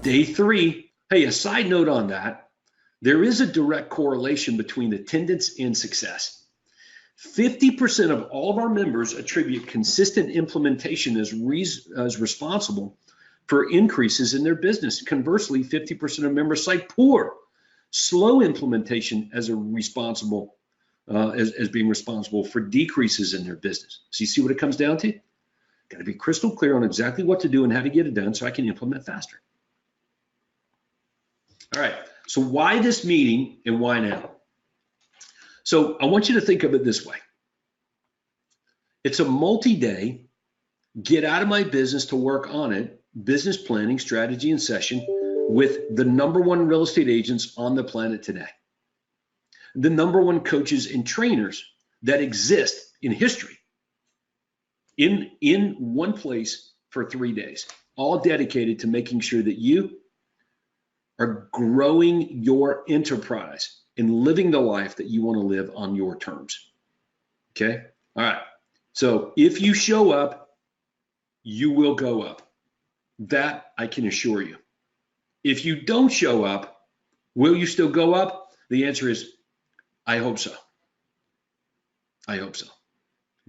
Day 3, hey, a side note on that, there is a direct correlation between attendance and success. 50% of all of our members attribute consistent implementation as responsible for increases in their business. Conversely, 50% of members cite poor, slow implementation as being responsible for decreases in their business. So you see what it comes down to? Got to be crystal clear on exactly what to do and how to get it done so I can implement faster. All right, so why this meeting and why now? So I want you to think of it this way. It's a multi-day, get out of my business to work on it, business planning, strategy, and session with the #1 real estate agents on the planet today. The #1 coaches and trainers that exist in history in one place for 3 days, all dedicated to making sure that you are growing your enterprise and living the life that you want to live on your terms. Okay? All right. So if you show up, you will go up. That I can assure you. If you don't show up, will you still go up? The answer is, I hope so. I hope so.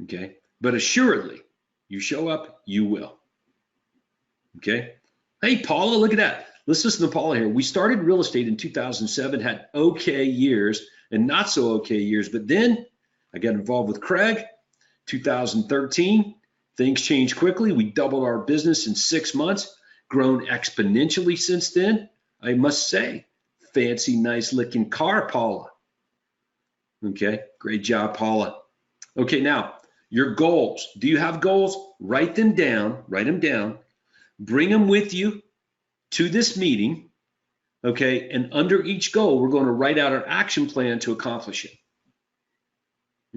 Okay? But assuredly, you show up, you will. Okay? Hey, Paula, look at that. Let's listen to Paula here. We started real estate in 2007, had okay years and not so okay years, but then I got involved with Craig. 2013, things changed quickly. We doubled our business in 6 months, grown exponentially since then. I must say, fancy, nice looking car, Paula. Okay, great job, Paula. Okay, now your goals. Do you have goals? Write them down, bring them with you to this meeting, okay? And under each goal, we're going to write out our action plan to accomplish it,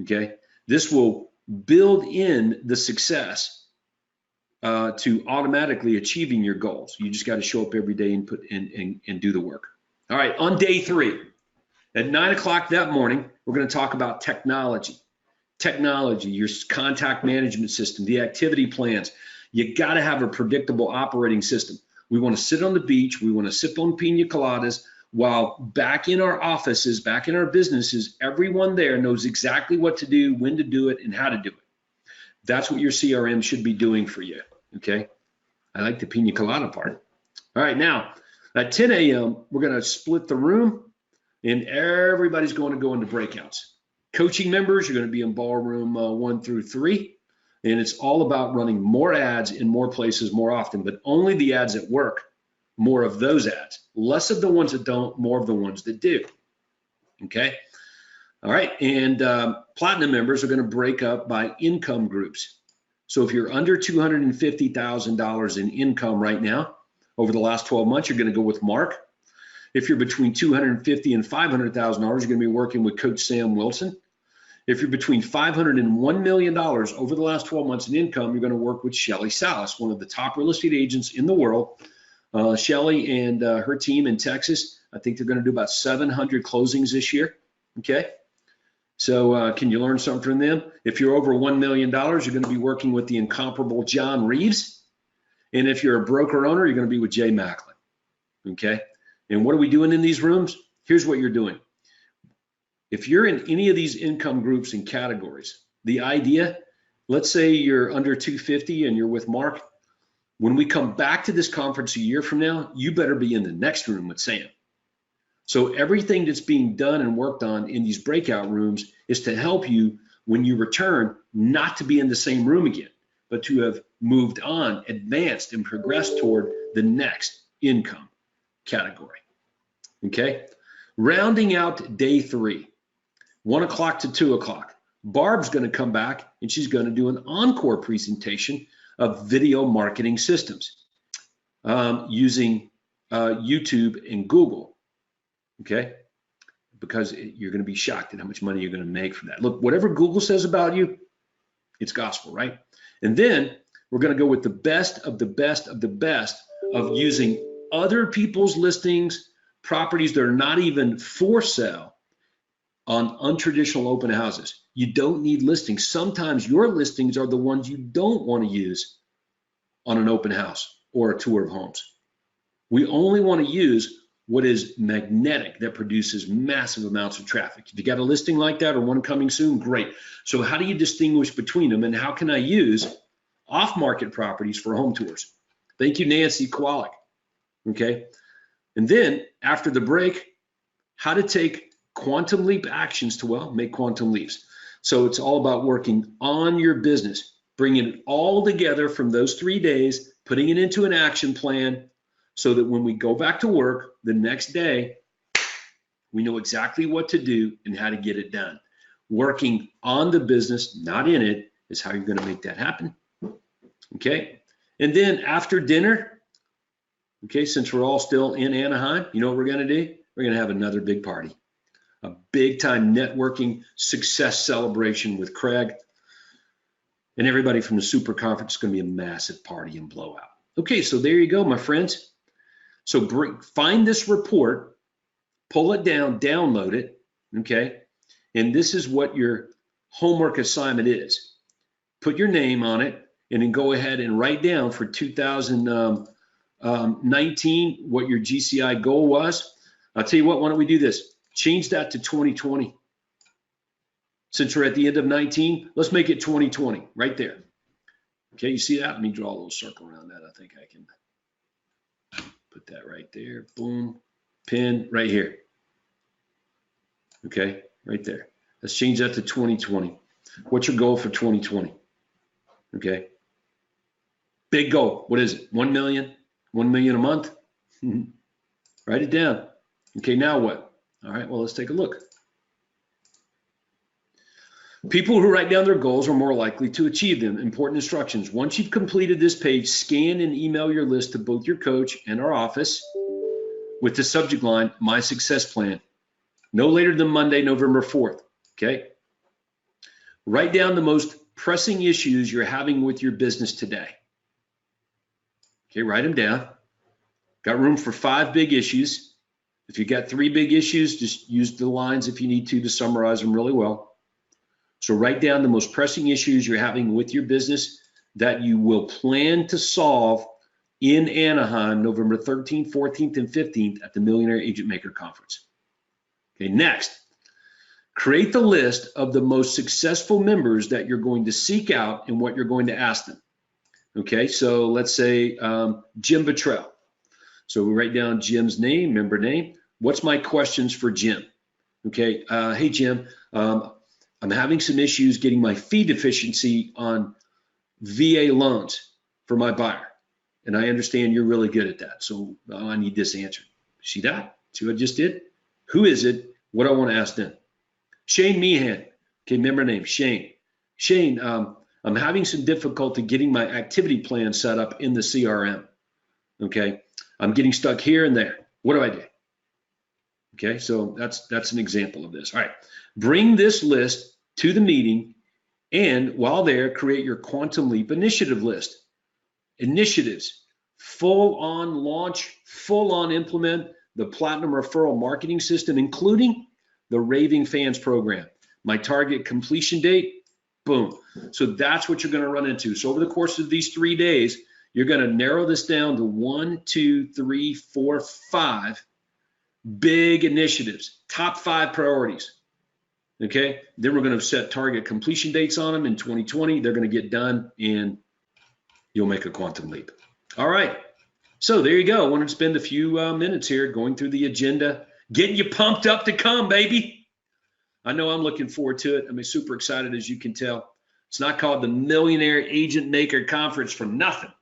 okay? This will build in the success to automatically achieving your goals. You just got to show up every day and and do the work. All right, on day 3, at 9 o'clock that morning, we're going to talk about technology. Technology, your contact management system, the activity plans. You got to have a predictable operating system. We want to sit on the beach. We want to sip on pina coladas while back in our offices, back in our businesses, everyone there knows exactly what to do, when to do it, and how to do it. That's what your CRM should be doing for you, okay? I like the pina colada part. All right, now, at 10 a.m., we're going to split the room, and everybody's going to go into breakouts. Coaching members are going to be in ballroom 1 through 3. And it's all about running more ads in more places more often, but only the ads that work, more of those ads. Less of the ones that don't, more of the ones that do. Okay? All right, and platinum members are going to break up by income groups. So if you're under $250,000 in income right now, over the last 12 months, you're going to go with Mark. If you're between $250,000 and $500,000, you're going to be working with Coach Sam Wilson. If you're between $500,000 and $1 million over the last 12 months in income, you're going to work with Shelly Salas, one of the top real estate agents in the world. Shelly and her team in Texas, I think they're going to do about 700 closings this year. Okay, so can you learn something from them? If you're over $1 million, you're going to be working with the incomparable John Reeves. And if you're a broker owner, you're going to be with Jay Macklin. Okay, and what are we doing in these rooms? Here's what you're doing. If you're in any of these income groups and categories, the idea, let's say you're under 250 and you're with Mark, when we come back to this conference a year from now, you better be in the next room with Sam. So everything that's being done and worked on in these breakout rooms is to help you when you return, not to be in the same room again, but to have moved on, advanced, and progressed toward the next income category. Okay? Rounding out day 3. 1 o'clock to 2 o'clock. Barb's going to come back and she's going to do an encore presentation of video marketing systems using YouTube and Google, okay? Because you're going to be shocked at how much money you're going to make from that. Look, whatever Google says about you, it's gospel, right? And then we're going to go with the best of the best of the best of using other people's listings, properties that are not even for sale, on untraditional open houses. You don't need listings. Sometimes your listings are the ones you don't want to use on an open house or a tour of homes. We only want to use what is magnetic, that produces massive amounts of traffic. If you got a listing like that or one coming soon, great. So how do you distinguish between them, and how can I use off-market properties for home tours? Thank you, Nancy Kowalik. Okay. And then after the break, how to take quantum leap actions to, well, make quantum leaps. So it's all about working on your business, bringing it all together from those 3 days, putting it into an action plan so that when we go back to work the next day, we know exactly what to do and how to get it done. Working on the business, not in it, is how you're going to make that happen. Okay. And then after dinner, okay, since we're all still in Anaheim, you know what we're going to do? We're going to have another big party, a big time networking success celebration with Craig and everybody from the super conference. Is going to be a massive party and blowout. Okay, so there you go, my friends. So find this report, pull it down, download it, okay? And this is what your homework assignment is. Put your name on it, and then go ahead and write down for 2019 what your GCI goal was. I'll tell you what, why don't we do this? Change that to 2020. Since we're at the end of 19, let's make it 2020 right there. Okay, you see that? Let me draw a little circle around that. I think I can put that right there. Boom, pin right here. Okay, right there. Let's change that to 2020. What's your goal for 2020? Okay. Big goal. What is it? 1 million? 1 million a month? Write it down. Okay, now what? All right, well, let's take a look. People who write down their goals are more likely to achieve them. Important instructions. Once you've completed this page, scan and email your list to both your coach and our office with the subject line, My Success Plan. No later than Monday, November 4th. Okay? Write down the most pressing issues you're having with your business today. Okay, write them down. Got room for 5 big issues. If you got 3 big issues, just use the lines if you need to summarize them really well. So write down the most pressing issues you're having with your business that you will plan to solve in Anaheim, November 13th, 14th, and 15th at the Millionaire Agent Maker Conference. Okay, next, create the list of the most successful members that you're going to seek out and what you're going to ask them. Okay, so let's say Jim Buttrell. So we write down Jim's name, member name. What's my questions for Jim? Okay, hey Jim, I'm having some issues getting my fee deficiency on VA loans for my buyer. And I understand you're really good at that. So I need this answered. See that? See what I just did? Who is it? What do I want to ask them? Shane Meehan. Okay, member name, Shane. Shane, I'm having some difficulty getting my activity plan set up in the CRM. Okay, I'm getting stuck here and there. What do I do? Okay, so that's an example of this. All right, bring this list to the meeting, and while there, create your Quantum Leap initiative list. Initiatives, full on launch, full on implement the Platinum Referral Marketing System, including the Raving Fans program. My target completion date, boom. So that's what you're going to run into. So over the course of these 3 days, you're going to narrow this down to 1, 2, 3, 4, 5 big initiatives, top 5 priorities. Okay, then we're going to set target completion dates on them in 2020. They're going to get done and you'll make a quantum leap. All right, so there you go. I wanted to spend a few minutes here going through the agenda, getting you pumped up to come, baby. I know I'm looking forward to it. I'm super excited, as you can tell. It's not called the Millionaire Agent Maker Conference for nothing.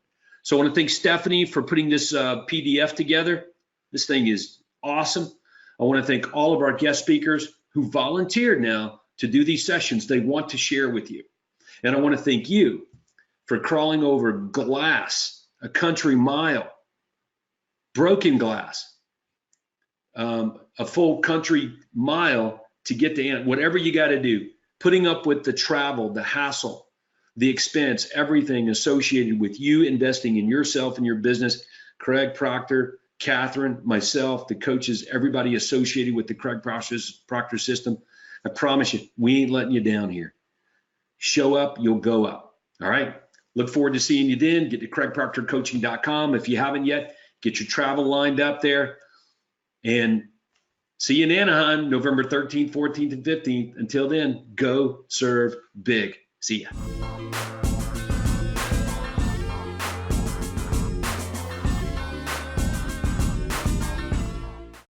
So I want to thank Stephanie for putting this PDF together. This thing is awesome. I want to thank all of our guest speakers who volunteered now to do these sessions they want to share with you. And I want to thank you for crawling over glass, a country mile, broken glass, a full country mile to get to whatever you got to do, putting up with the travel, the hassle, the expense, everything associated with you investing in yourself and your business. Craig, Proctor, Catherine, myself, the coaches, everybody associated with the Craig Proctor system. I promise you, we ain't letting you down here. Show up, you'll go up. All right. Look forward to seeing you then. Get to CraigProctorCoaching.com. If you haven't yet, Get your travel lined up there. And see you in Anaheim, November 13th, 14th, and 15th. Until then, go serve big. See ya.